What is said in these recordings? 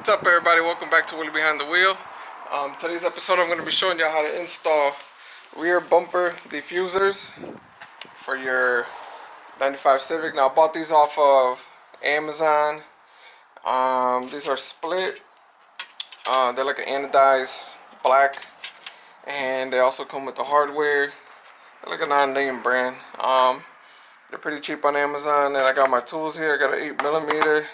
What's up, everybody? Welcome back to Willie Behind the Wheel. Today's episode I'm going to be showing you how to install rear bumper diffusers for your 95 Civic. Now I bought these off of Amazon. These are split. They're like an anodized black, and they also come with the hardware. They're like a non-name brand. They're pretty cheap on Amazon, and I got my tools here. I got an 8mm.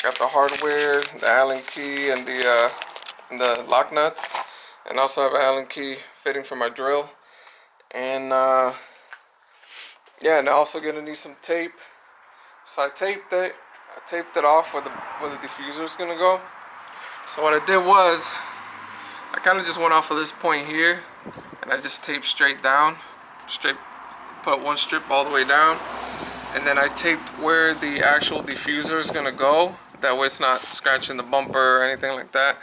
Got the hardware, the Allen key, and the lock nuts, and also have an Allen key fitting for my drill. And yeah, and I'm also gonna need some tape. So I taped it. Off where the diffuser is gonna go. So what I did was, I kind of just went off of this point here, and I just taped straight down, put one strip all the way down, and then I taped where the actual diffuser is gonna go. That way it's not scratching the bumper or anything like that.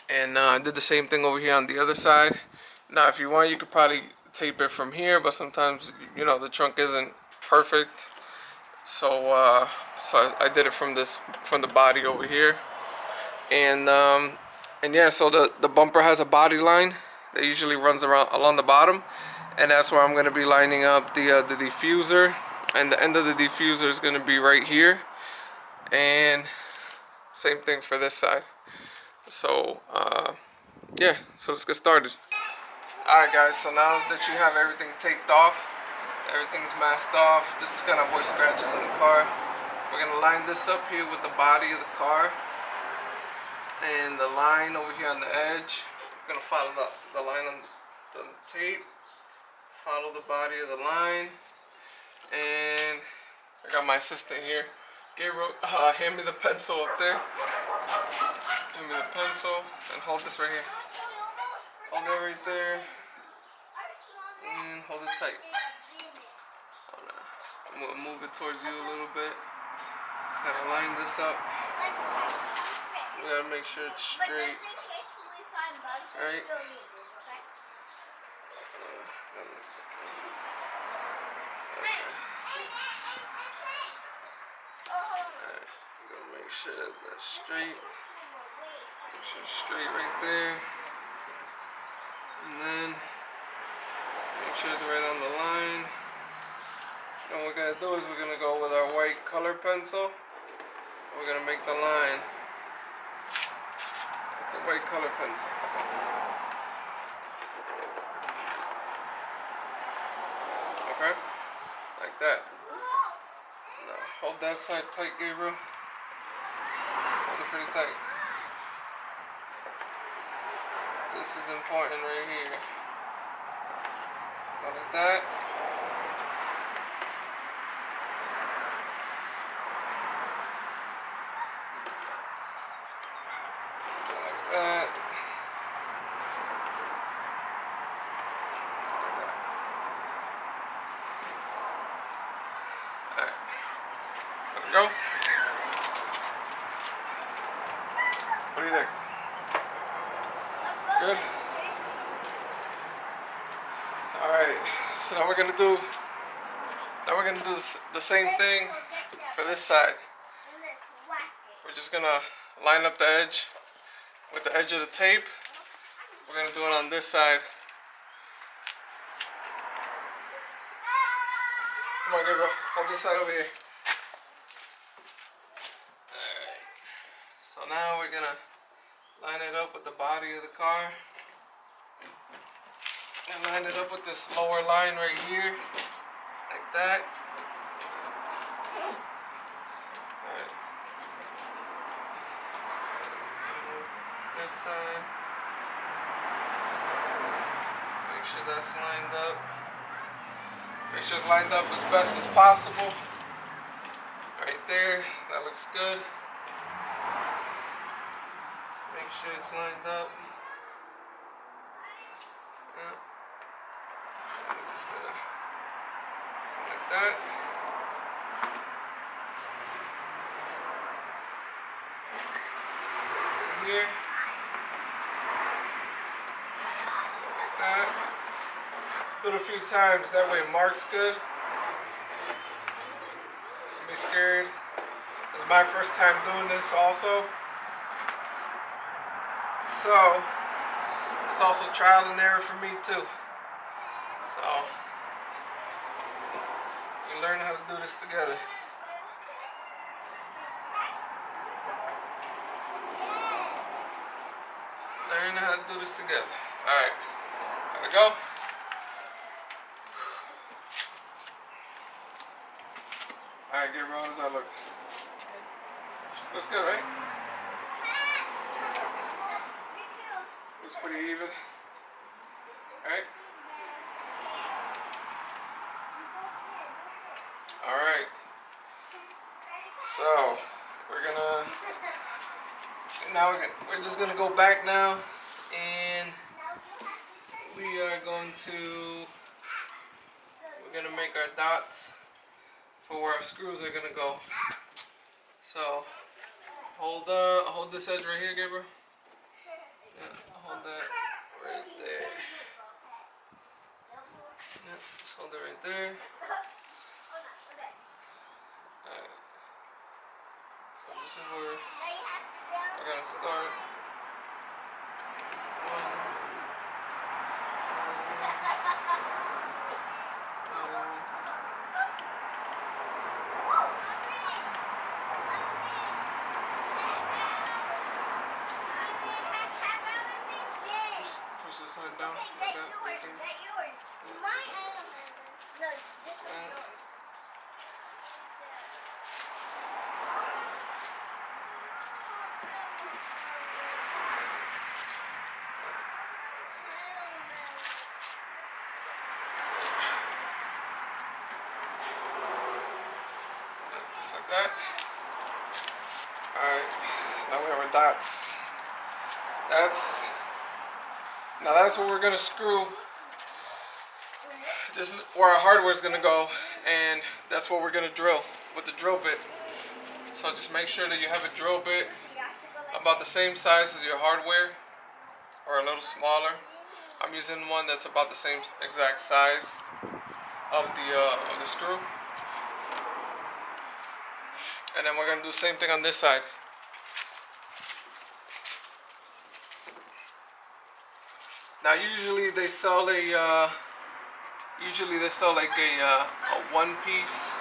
And I did the same thing over here on the other side. Now if you want, you could probably tape it from here, but sometimes, you know, the trunk isn't perfect. So I did it from the body over here. And yeah, so the bumper has a body line that usually runs along the bottom, and that's where I'm gonna be lining up the diffuser, and the end of the diffuser is gonna be right here. And same thing for this side. So yeah, so let's get started. Alright guys, so now that you have everything taped off, everything's masked off, just to kind of avoid scratches in the car, we're going to line this up here with the body of the car, and the line over here on the edge. We're going to follow the line on the tape, follow the body of the line, and I got my assistant here. Gabriel, hand me the pencil up there. Hand me the pencil and hold this right here. Hold it right there. And hold it tight. I'm gonna move it towards you a little bit. Gotta line this up. We gotta make sure it's straight. Right? Make sure that's straight. Make sure it's straight right there. And then make sure it's right on the line. And what we're gonna do is we're gonna go with our white color pencil. We're gonna make the line with the white color pencil. Okay? Like that. Now hold that side tight, Gabriel. Pretty tight. This is important right here. Go like that. Go like that. Alright. There we go. What do you think? Good? Alright, so now we're gonna do the same thing for this side. We're just gonna line up the edge with the edge of the tape. We're gonna do it on this side. Come on, Gabriel, hold this side over here. So now we're gonna line it up with the body of the car, and line it up with this lower line right here, like that. Alright. This side. Make sure that's lined up. Make sure it's lined up as best as possible. Right there, that looks good. Make sure it's lined up. Yeah. I'm just gonna like that. Same thing here. Like that. Do it a few times, that way it marks good. Don't be scared. It's my first time doing this also. So it's also trial and error for me too. So we learn how to do this together. Learn how to do this together. Alright, gotta go. Alright, Gabriel, how does that look? Looks good, right? Looks pretty even. Alright. Alright. So, we're just gonna go back now, and we are going to, we're gonna make our dots for where our screws are gonna go. So, hold this edge right here, Gabriel. Yeah, hold that right there. Yeah, just hold it right there. Alright. So this is where we're gonna start. Push this side down like that. Right there. Just like that. Alright, now we have our dots. That's where we're gonna screw. This is where our hardware is gonna go, and that's what we're gonna drill with the drill bit. So just make sure that you have a drill bit about the same size as your hardware, or a little smaller. I'm using one that's about the same exact size of the screw. And then we're gonna do the same thing on this side. Now usually they sell like a one-piece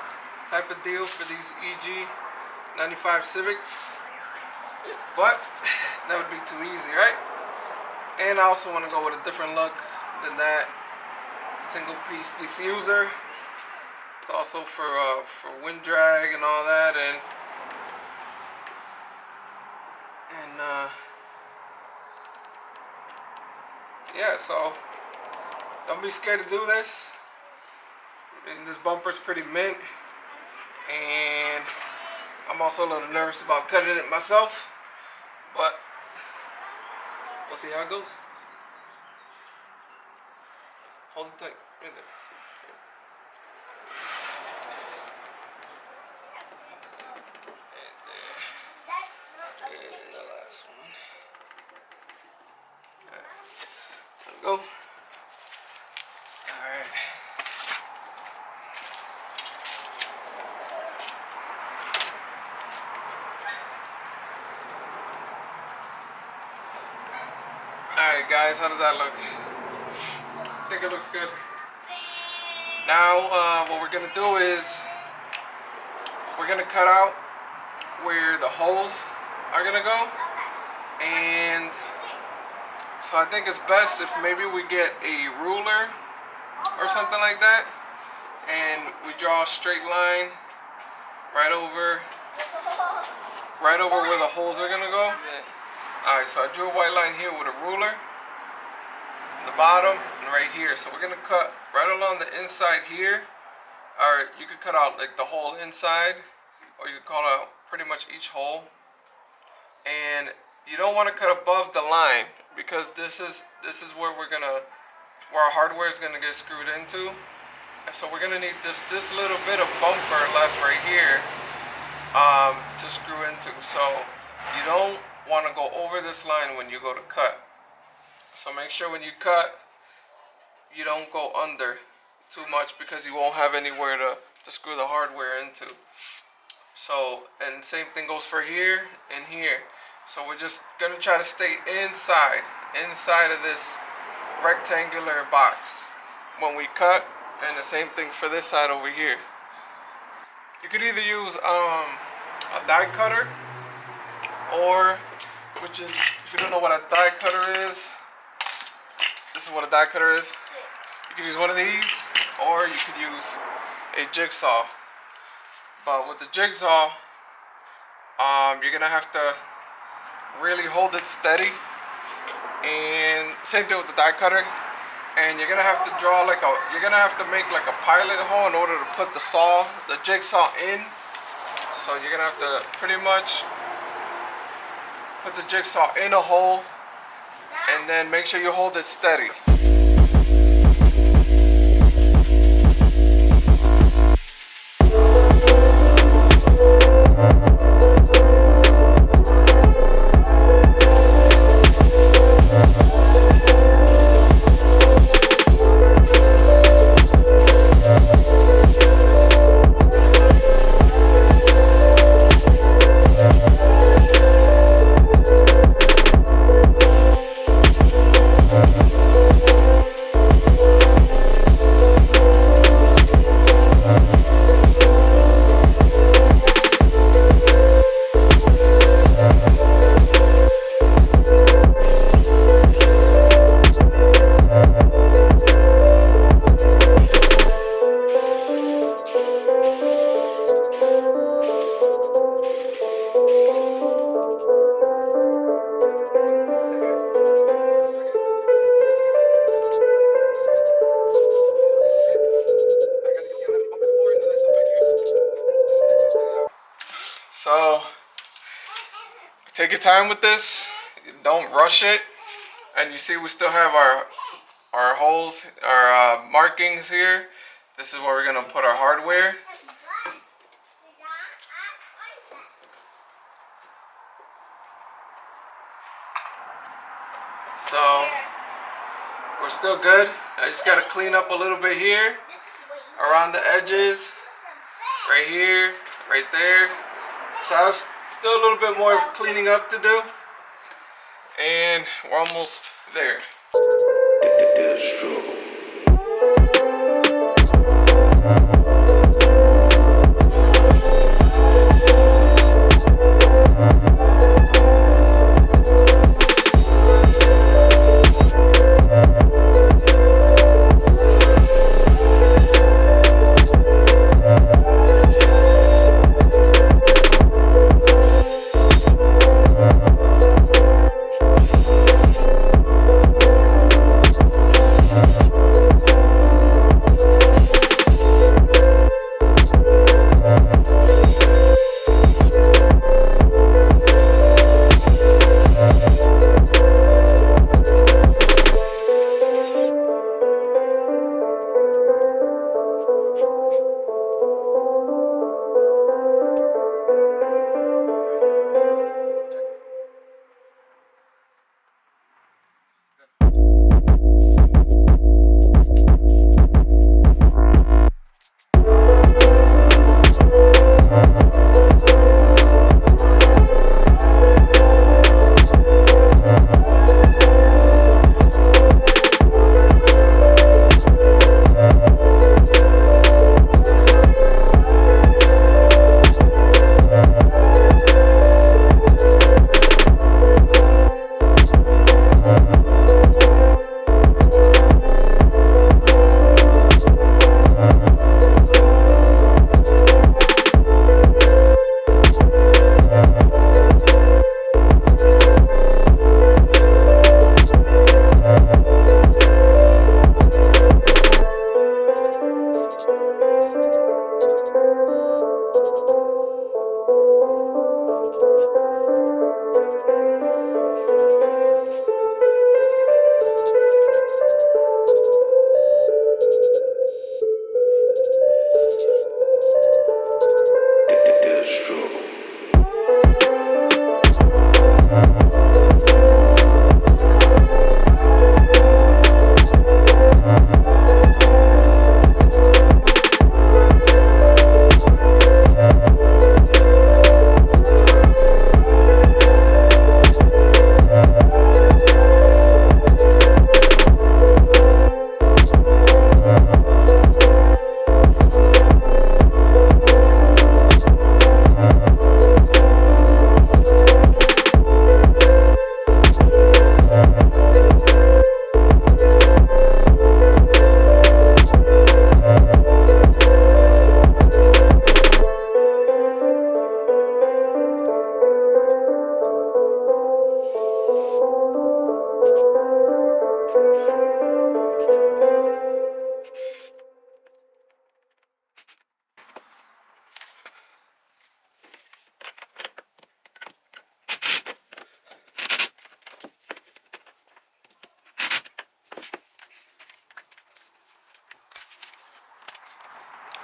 type of deal for these EG 95 Civics, but that would be too easy, right? And I also want to go with a different look than that. Single-piece diffuser. It's also for wind drag and all that, and yeah, so don't be scared to do this. And this bumper's pretty mint, and I'm also a little nervous about cutting it myself, but we'll see how it goes. Hold it tight, right there. And the last one. Alright, there we go. Alright. Alright guys, how does that look? I think it looks good. Now what we're gonna do is we're gonna cut out where the holes are gonna go, and so I think it's best if maybe we get a ruler or something like that, and we draw a straight line right over where the holes are gonna go. Alright, so I drew a white line here with a ruler, the bottom, and right here. So we're gonna cut right along the inside here, or you could cut out like the whole inside, or you could cut out pretty much each hole. And you don't want to cut above the line, because this is where our hardware is gonna get screwed into. And so we're gonna need this little bit of bumper left right here to screw into. So you don't want to go over this line when you go to cut. So make sure when you cut, you don't go under too much, because you won't have anywhere to screw the hardware into. So, and same thing goes for here and here. So we're just gonna try to stay inside of this rectangular box when we cut, and the same thing for this side over here. You could either use a die cutter, or, which is, if you don't know what a die cutter is, this is what a die cutter is. You could use one of these, or you could use a jigsaw. But with the jigsaw, you're gonna have to really hold it steady, and same thing with the die cutter. And you're gonna have to draw like you're gonna have to make like a pilot hole in order to put the jigsaw in. So you're gonna have to pretty much put the jigsaw in a hole, and then make sure you hold it steady. So take your time with this, don't rush it. And you see we still have our holes, our markings here. This is where we're gonna put our hardware. So we're still good. I just gotta clean up a little bit here, around the edges, right here, right there. So I have still a little bit more cleaning up to do, and we're almost there. DEZDRO.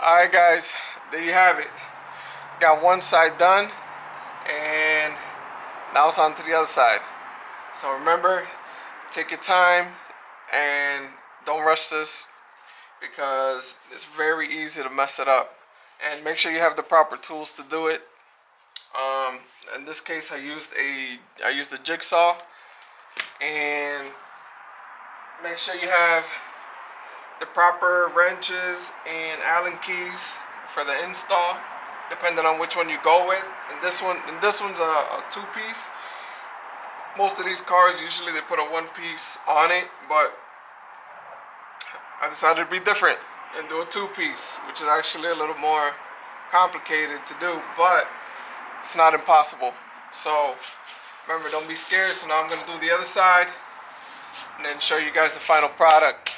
Alright guys, there you have it. Got one side done, and now it's on to the other side. So remember, take your time and don't rush this, because it's very easy to mess it up. And make sure you have the proper tools to do it. In this case, I used a jigsaw, and make sure you have the proper wrenches and Allen keys for the install, depending on which one you go with. And this one's a two-piece. Most of these cars usually they put a one-piece on it, but I decided to be different and do a two-piece, which is actually a little more complicated to do, but it's not impossible. So remember, don't be scared. So now I'm going to do the other side and then show you guys the final product.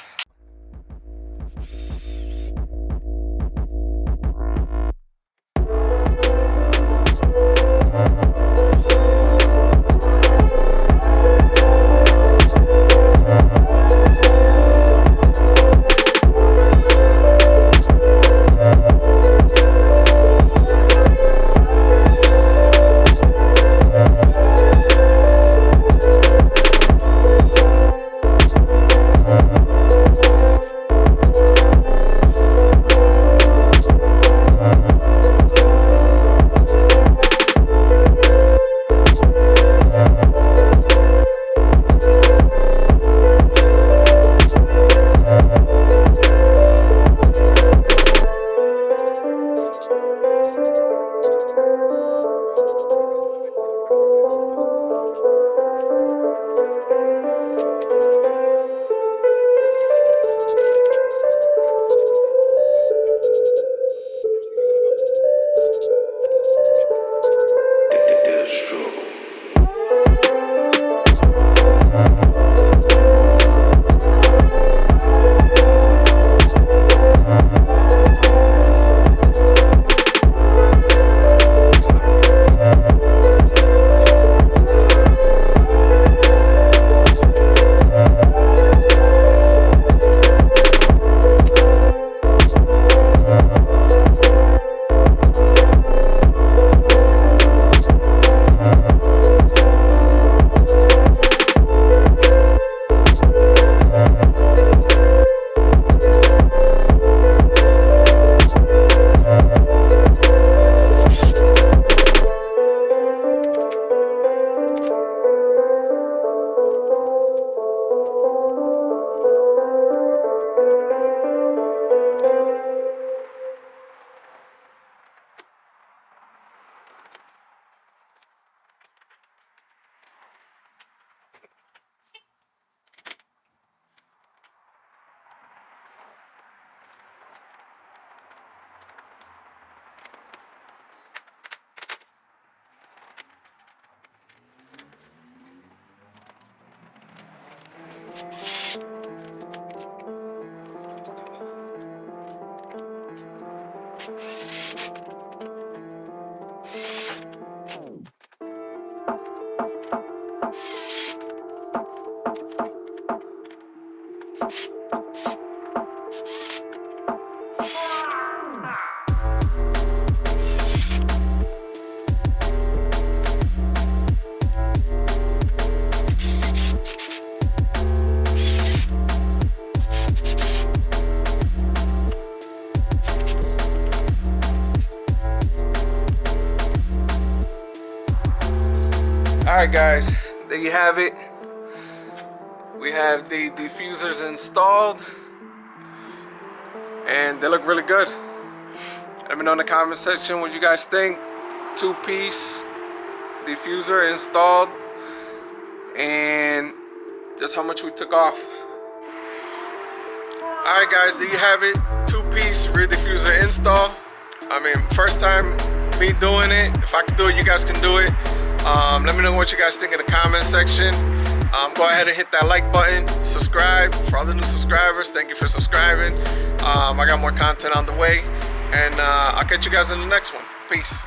Alright guys, there you have it. We have the diffusers installed and they look really good. Let me know in the comment section what you guys think. Two-piece diffuser installed, and just how much we took off. Alright guys, there you have it. Two-piece rear diffuser install. I mean, first time me doing it. If I can do it, you guys can do it. Let me know what you guys think in the comment section. Go ahead and hit that like button. Subscribe. For all the new subscribers, thank you for subscribing. I got more content on the way, and I'll catch you guys in the next one. Peace.